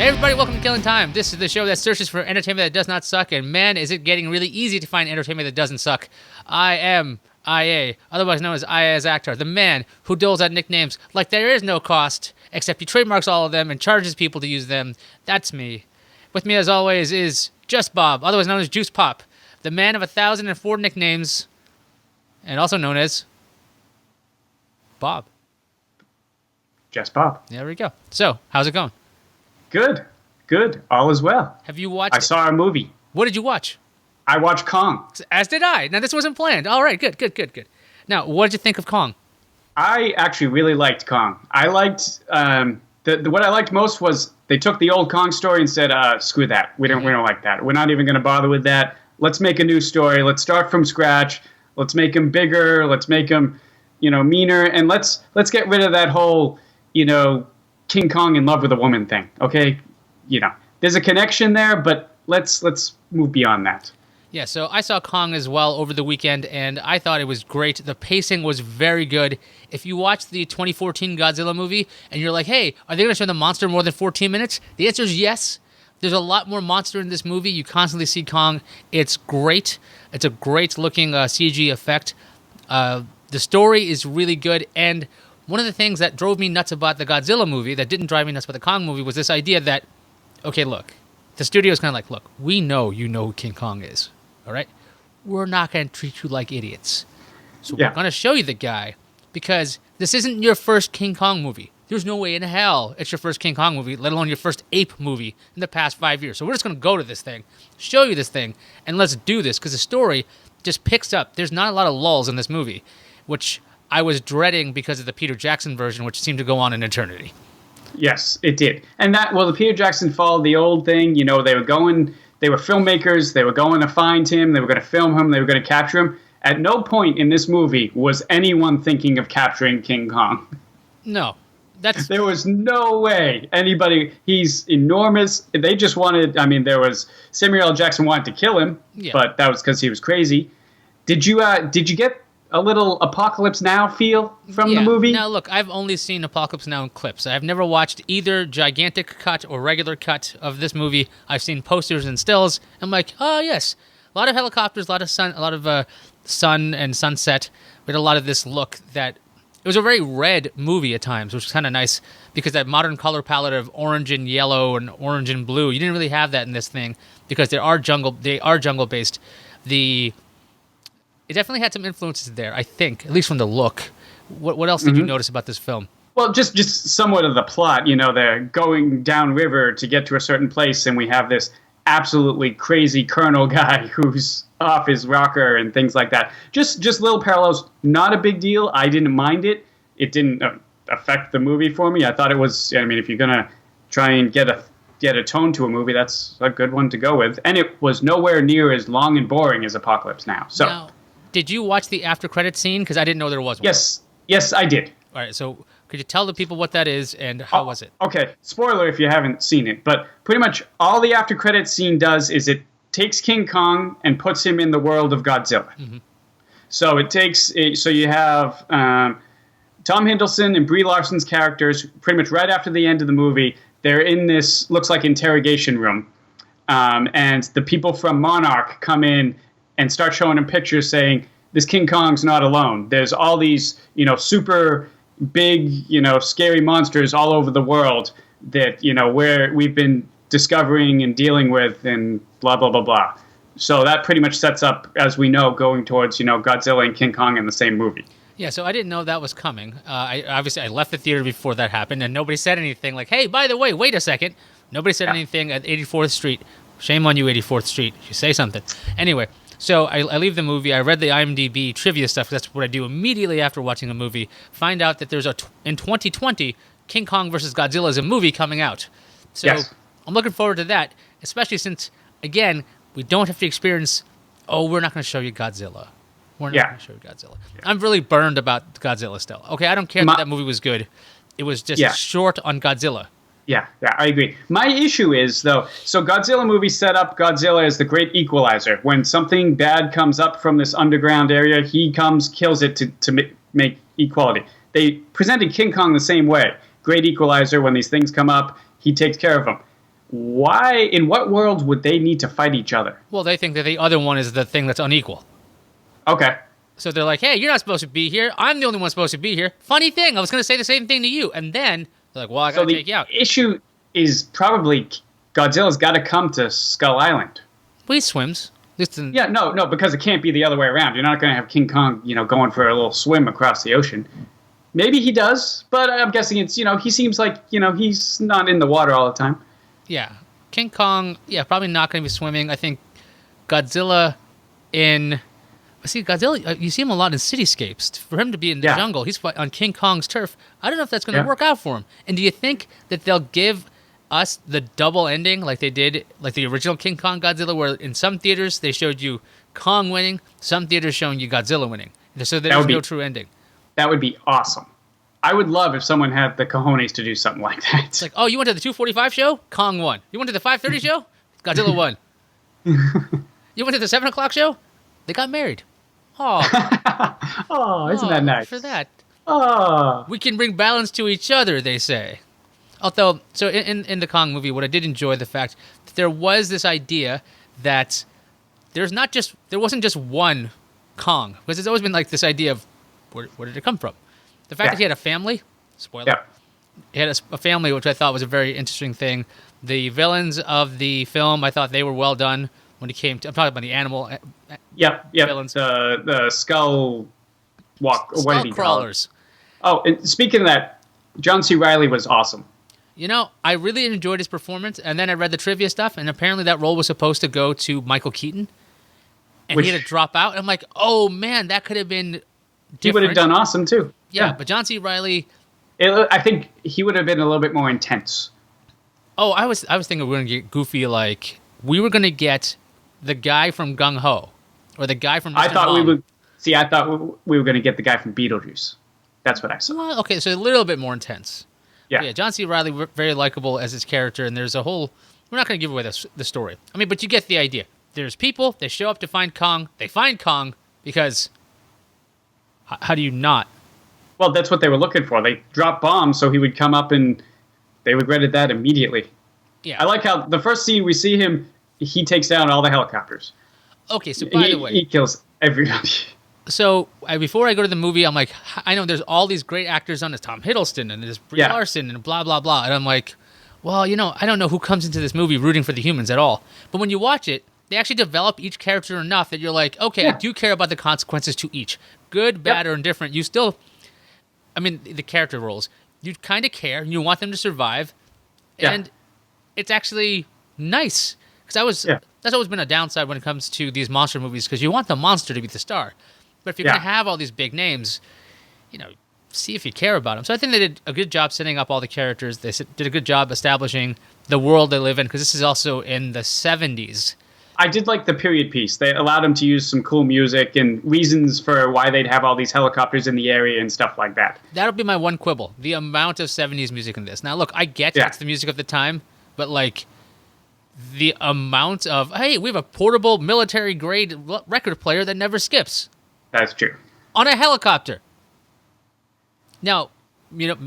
Hey everybody, welcome to Killing Time. This is the show that searches for entertainment that does not suck, and man, is it getting really easy to find entertainment that doesn't suck. I am IA, otherwise known as Iyaz Actor, the man who doles out nicknames like there is no cost, except he trademarks all of them and charges people to use them. That's me. With me as always is Just Bob, otherwise known as Juice Pop, the man of 1,004 nicknames, and also known as Bob. Just Bob. There we go. So, how's it going? Good. All is well. Have you watched... I saw a movie. What did you watch? I watched Kong. As did I. Now, this wasn't planned. All right, good. Now, what did you think of Kong? I actually really liked Kong. I liked... what I liked most was they took the old Kong story and said, screw that. We don't like that. We're not even going to bother with that. Let's make a new story. Let's start from scratch. Let's make him bigger. Let's make him, meaner. And let's get rid of that whole, King Kong in love with a woman thing, okay? There's a connection there, but let's move beyond that. Yeah, so I saw Kong as well over the weekend, and I thought it was great. The pacing was very good. If you watch the 2014 Godzilla movie, and you're like, hey, are they going to show the monster more than 14 minutes? The answer is yes. There's a lot more monster in this movie. You constantly see Kong. It's great. It's a great-looking CG effect. The story is really good, and one of the things that drove me nuts about the Godzilla movie, that didn't drive me nuts about the Kong movie, was this idea that, okay, look, the studio's kind of like, look, we know you know who King Kong is, all right? We're not going to treat you like idiots. So we're going to show you the guy, because this isn't your first King Kong movie. There's no way in hell it's your first King Kong movie, let alone your first ape movie in the past 5 years. So we're just going to go to this thing, show you this thing, and let's do this, because the story just picks up. There's not a lot of lulls in this movie, which I was dreading because of the Peter Jackson version, which seemed to go on in eternity. Yes, it did. And the Peter Jackson followed the old thing. They were filmmakers. They were going to find him. They were going to film him. They were going to capture him. At no point in this movie was anyone thinking of capturing King Kong. No. There was no way anybody. He's enormous. They just wanted. There was Samuel L. Jackson wanted to kill him, but that was because he was crazy. Did you get a little Apocalypse Now feel from the movie? Now, look, I've only seen Apocalypse Now in clips. I've never watched either gigantic cut or regular cut of this movie. I've seen posters and stills. I'm like, oh yes, a lot of helicopters, a lot of sun and sunset, with a lot of this look that. It was a very red movie at times, which was kind of nice because that modern color palette of orange and yellow and orange and blue, you didn't really have that in this thing because they are jungle based. It definitely had some influences there, I think, at least from the look. What else did you notice about this film? Well, just somewhat of the plot. They're going downriver to get to a certain place, and we have this absolutely crazy colonel guy who's off his rocker and things like that. Just little parallels. Not a big deal. I didn't mind it. It didn't affect the movie for me. I thought it was. If you're gonna try and get a tone to a movie, that's a good one to go with. And it was nowhere near as long and boring as Apocalypse Now. So. Now, did you watch the after credit scene? Because I didn't know there was one. Yes, I did. All right, so could you tell the people what that is and how was it? Okay, spoiler if you haven't seen it, but pretty much all the after credit scene does is it takes King Kong and puts him in the world of Godzilla. Mm-hmm. So you have Tom Hiddleston and Brie Larson's characters pretty much right after the end of the movie. They're in this, looks like interrogation room, and the people from Monarch come in and start showing them pictures saying, this King Kong's not alone. There's all these, super big, scary monsters all over the world that, where we've been discovering and dealing with and blah, blah, blah, blah. So that pretty much sets up, as we know, going towards, Godzilla and King Kong in the same movie. Yeah, so I didn't know that was coming. I left the theater before that happened, and nobody said anything like, hey, by the way, wait a second. Nobody said anything at 84th Street. Shame on you, 84th Street. You say something. Anyway, so I leave the movie. I read the IMDb trivia stuff. That's what I do immediately after watching a movie. Find out that there's in 2020, King Kong vs. Godzilla is a movie coming out. So I'm looking forward to that, especially since, again, we don't have to experience, we're not going to show you Godzilla. We're not going to show you Godzilla. Yeah. I'm really burned about Godzilla still. Okay, I don't care that movie was good. It was just short on Godzilla. Yeah, I agree. My issue is, though, so Godzilla movie set up Godzilla as the great equalizer. When something bad comes up from this underground area, he comes, kills it to make equality. They presented King Kong the same way. Great equalizer. When these things come up, he takes care of them. why, in what world would they need to fight each other? Well, they think that the other one is the thing that's unequal. Okay. So they're like, hey, you're not supposed to be here. I'm the only one supposed to be here. Funny thing, I was going to say the same thing to you. And then they're like, well, I got to take you out. The issue is probably Godzilla's got to come to Skull Island. Well, he swims. No, because it can't be the other way around. You're not going to have King Kong, going for a little swim across the ocean. Maybe he does, but I'm guessing it's, he seems like, he's not in the water all the time. Yeah. King Kong, probably not going to be swimming. I think Godzilla Godzilla, you see him a lot in cityscapes. For him to be in the jungle, he's on King Kong's turf. I don't know if that's going to work out for him. And do you think that they'll give us the double ending like they did, like the original King Kong Godzilla, where in some theaters they showed you Kong winning, some theaters showing you Godzilla winning. So there's no true ending. That would be awesome. I would love if someone had the cojones to do something like that. It's like, oh, you went to the 2:45 show? Kong won. You went to the 5:30 show? Godzilla won. You went to the 7 o'clock show? They got married. Oh. Oh, isn't that nice? For that. Oh. We can bring balance to each other, they say. Although, so in the Kong movie, what I did enjoy the fact that there was this idea that there wasn't just one Kong, because it's always been like this idea of where did it come from? The fact that he had a family, spoiler, he had a family, which I thought was a very interesting thing. The villains of the film, I thought they were well done when it came to, I'm talking about the animal villains. The skull what did he crawlers. Oh, and speaking of that, John C. Reilly was awesome. I really enjoyed his performance, and then I read the trivia stuff, and apparently that role was supposed to go to Michael Keaton, and he had to drop out. And I'm like, oh man, that could have been different. He would have done awesome too. Yeah, but John C. Reilly, I think he would have been a little bit more intense. Oh, I was thinking we were going to get goofy, like we were going to get the guy from Gung Ho, or the guy from Mr. I thought Mom. I thought we were going to get the guy from Beetlejuice. That's what I saw. Well, okay, so a little bit more intense. Yeah, John C. Reilly, very likable as his character, and there's a whole... We're not going to give away the story. I mean, but you get the idea. There's people, they show up to find Kong, they find Kong, because... How do you not? Well, that's what they were looking for. They dropped bombs, so he would come up, and they regretted that immediately. Yeah. I like how the first scene we see him, he takes down all the helicopters. Okay, so by the way... He kills everybody. So, before I go to the movie, I'm like, I know there's all these great actors on this. Tom Hiddleston, and there's Brie Larson, and blah, blah, blah. And I'm like, well, I don't know who comes into this movie rooting for the humans at all. But when you watch it, they actually develop each character enough that you're like, okay, I do care about the consequences to each. Good, bad, or indifferent. You still, the character roles, you kind of care. You want them to survive. And it's actually nice. Because that's always been a downside when it comes to these monster movies, because you want the monster to be the star. But if you're going to have all these big names, see if you care about them. So I think they did a good job setting up all the characters. They did a good job establishing the world they live in, because this is also in the 70s. I did like the period piece. They allowed them to use some cool music and reasons for why they'd have all these helicopters in the area and stuff like that. That'll be my one quibble, the amount of 70s music in this. Now, look, I get it's the music of the time, but, the amount of, hey, we have a portable military-grade record player that never skips. That's true. On a helicopter. Now,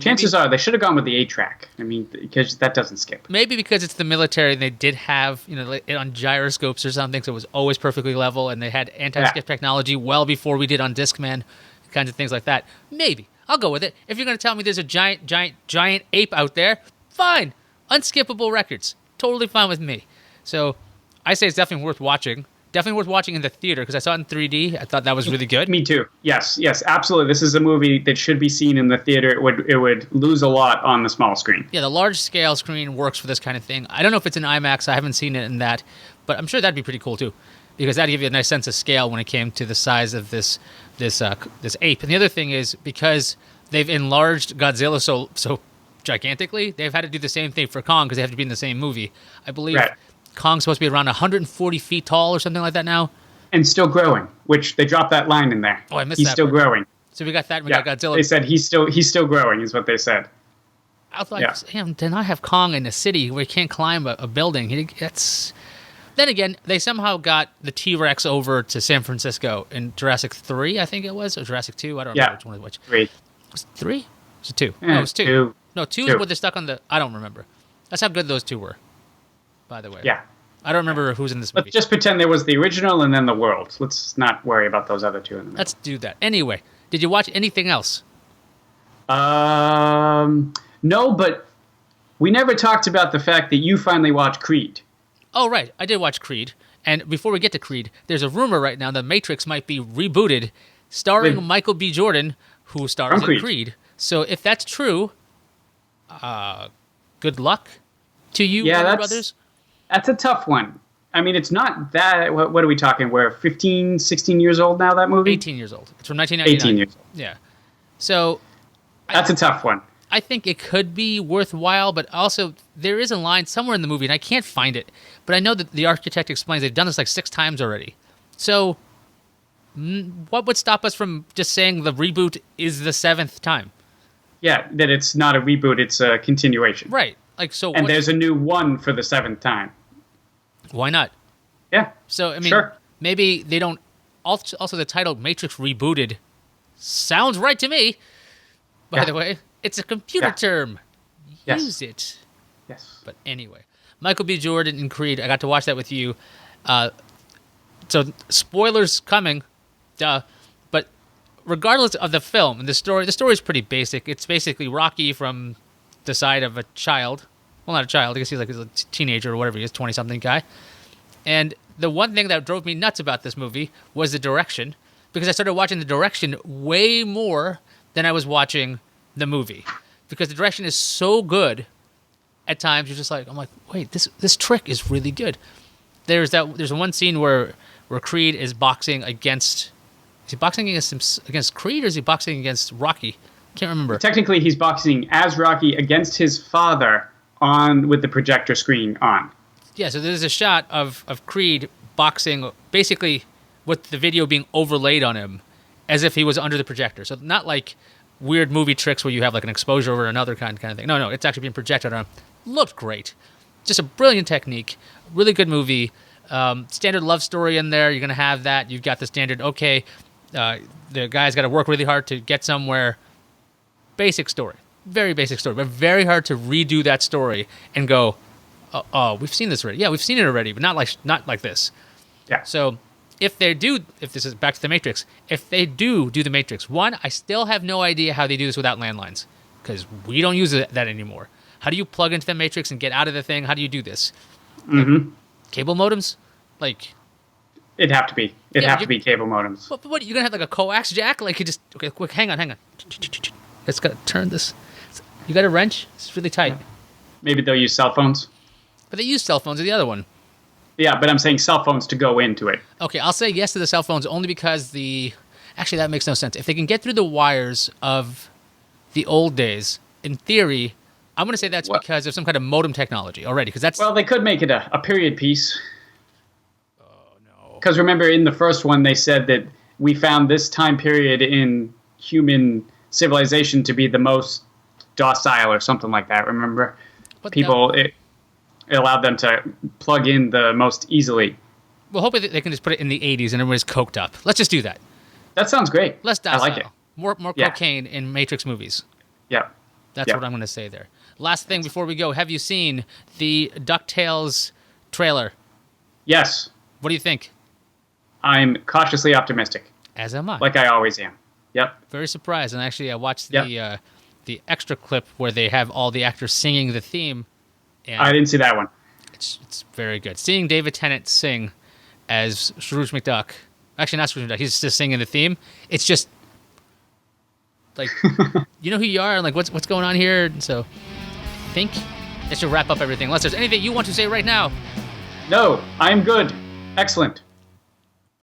chances are they should have gone with the 8-track. Because that doesn't skip. Maybe because it's the military, and they did have, it on gyroscopes or something, so it was always perfectly level, and they had anti-skip technology well before we did on Discman, kinds of things like that. Maybe. I'll go with it. If you're going to tell me there's a giant ape out there, fine. Unskippable records. Totally fine with me. So, I say it's definitely worth watching. Definitely worth watching in the theater, because I saw it in 3D. I thought that was really good. Me too. Yes, absolutely. This is a movie that should be seen in the theater. It would lose a lot on the small screen. Yeah, the large scale screen works for this kind of thing. I don't know if it's in IMAX. I haven't seen it in that, but I'm sure that'd be pretty cool too, because that'd give you a nice sense of scale when it came to the size of this ape. And the other thing is, because they've enlarged Godzilla so gigantically, they've had to do the same thing for Kong, because they have to be in the same movie. I believe. Right. Kong's supposed to be around 140 feet tall or something like that now. And still growing, which they dropped that line in there. Oh, I missed he's that. He's still growing. So we got that. We got Godzilla. They said he's still growing, is what they said. I was like, damn, did not have Kong in a city where he can't climb a building. Then again, they somehow got the T-Rex over to San Francisco in Jurassic 3, I think it was, or Jurassic 2. I don't remember which one was which. 3. Was it 3? Was it 2? No, it was 2. No, 2 is where they're stuck on the... I don't remember. That's how good those two were. by the way. Yeah. I don't remember who's in this movie. Let's just pretend there was the original and then the world. Let's not worry about those other two in the middle. Let's do that. Anyway, did you watch anything else? No, but we never talked about the fact that you finally watched Creed. Oh, right. I did watch Creed. And before we get to Creed, there's a rumor right now that Matrix might be rebooted, starring Michael B. Jordan, who stars in Creed. So if that's true, good luck to you, Warner Brothers. That's a tough one. I mean, it's not that... What are we talking? We're 15, 16 years old now, that movie? 18 years old. It's from 1999. 18 years old. Yeah. So... That's a tough one. I think it could be worthwhile, but also there is a line somewhere in the movie, and I can't find it, but I know that the architect explains they've done this like 6 times already. So what would stop us from just saying the reboot is the 7th time? Yeah, that it's not a reboot, it's a continuation. Right. Like so. And there's a new one for the 7th time. Why not? Yeah. So, I mean, maybe they don't... Also, the title Matrix Rebooted sounds right to me. By the way, it's a computer term. Use it. Yes. But anyway, Michael B. Jordan in Creed. I got to watch that with you. So spoilers coming, duh. But regardless of the film and the story is pretty basic. It's basically Rocky from the side of a child. Well, not a child. I guess he's like a teenager or whatever he is, 20-something guy. And the one thing that drove me nuts about this movie was the direction, because I started watching the direction way more than I was watching the movie, because the direction is so good. At times, you're just like, I'm like, wait, this trick is really good. There's one scene where Creed is boxing against. Is he boxing against Creed, or is he boxing against Rocky? Can't remember. Technically, he's boxing as Rocky against his father with the projector screen on. Yeah, so there's a shot of Creed boxing, basically with the video being overlaid on him as if he was under the projector. So not like weird movie tricks where you have like an exposure over another kind of thing. No, it's actually being projected on him. Looked great. Just a brilliant technique. Really good movie. Standard love story in there. You're going to have that. You've got the standard, the guy's got to work really hard to get somewhere. Basic story. Very basic story. But very hard to redo that story and go, oh, we've seen this already. Yeah, we've seen it already, but not like this. Yeah. So if this is back to the Matrix, if they do the Matrix, one, I still have no idea how they do this without landlines, because we don't use that anymore. How do you plug into the Matrix and get out of the thing? How do you do this? Mm-hmm. Like, cable modems? Like, it'd have to be. It'd have to be cable modems. What you're gonna have like a coax jack? Like you just quick, hang on. It's gotta turn this. You got a wrench? It's really tight. Maybe they'll use cell phones. But they use cell phones in the other one. Yeah, but I'm saying cell phones to go into it. Okay, I'll say yes to the cell phones only because actually that makes no sense. If they can get through the wires of the old days, in theory, I'm going to say that's because of some kind of modem technology already. Because well, they could make it a period piece. Oh no! Because remember, in the first one, they said that we found this time period in human civilization to be the most docile, or something like that. Remember, it allowed them to plug in the most easily. Well, hopefully they can just put it in the 80s and everybody's coked up. Let's just do that. That sounds great. Less docile. I like it. More cocaine in Matrix movies. Yeah. That's what I'm going to say there. Last thing before we go, have you seen the DuckTales trailer? Yes. What do you think? I'm cautiously optimistic. As am I. Like I always am. Yep. Very surprised. And actually, I watched the extra clip where they have all the actors singing the theme. And I didn't see that one. It's very good. Seeing David Tennant sing as Scrooge McDuck. Actually, not Scrooge McDuck. He's just singing the theme. It's just like, you know who you are and like what's going on here. And so I think that should wrap up everything. Unless there's anything you want to say right now. No, I'm good. Excellent.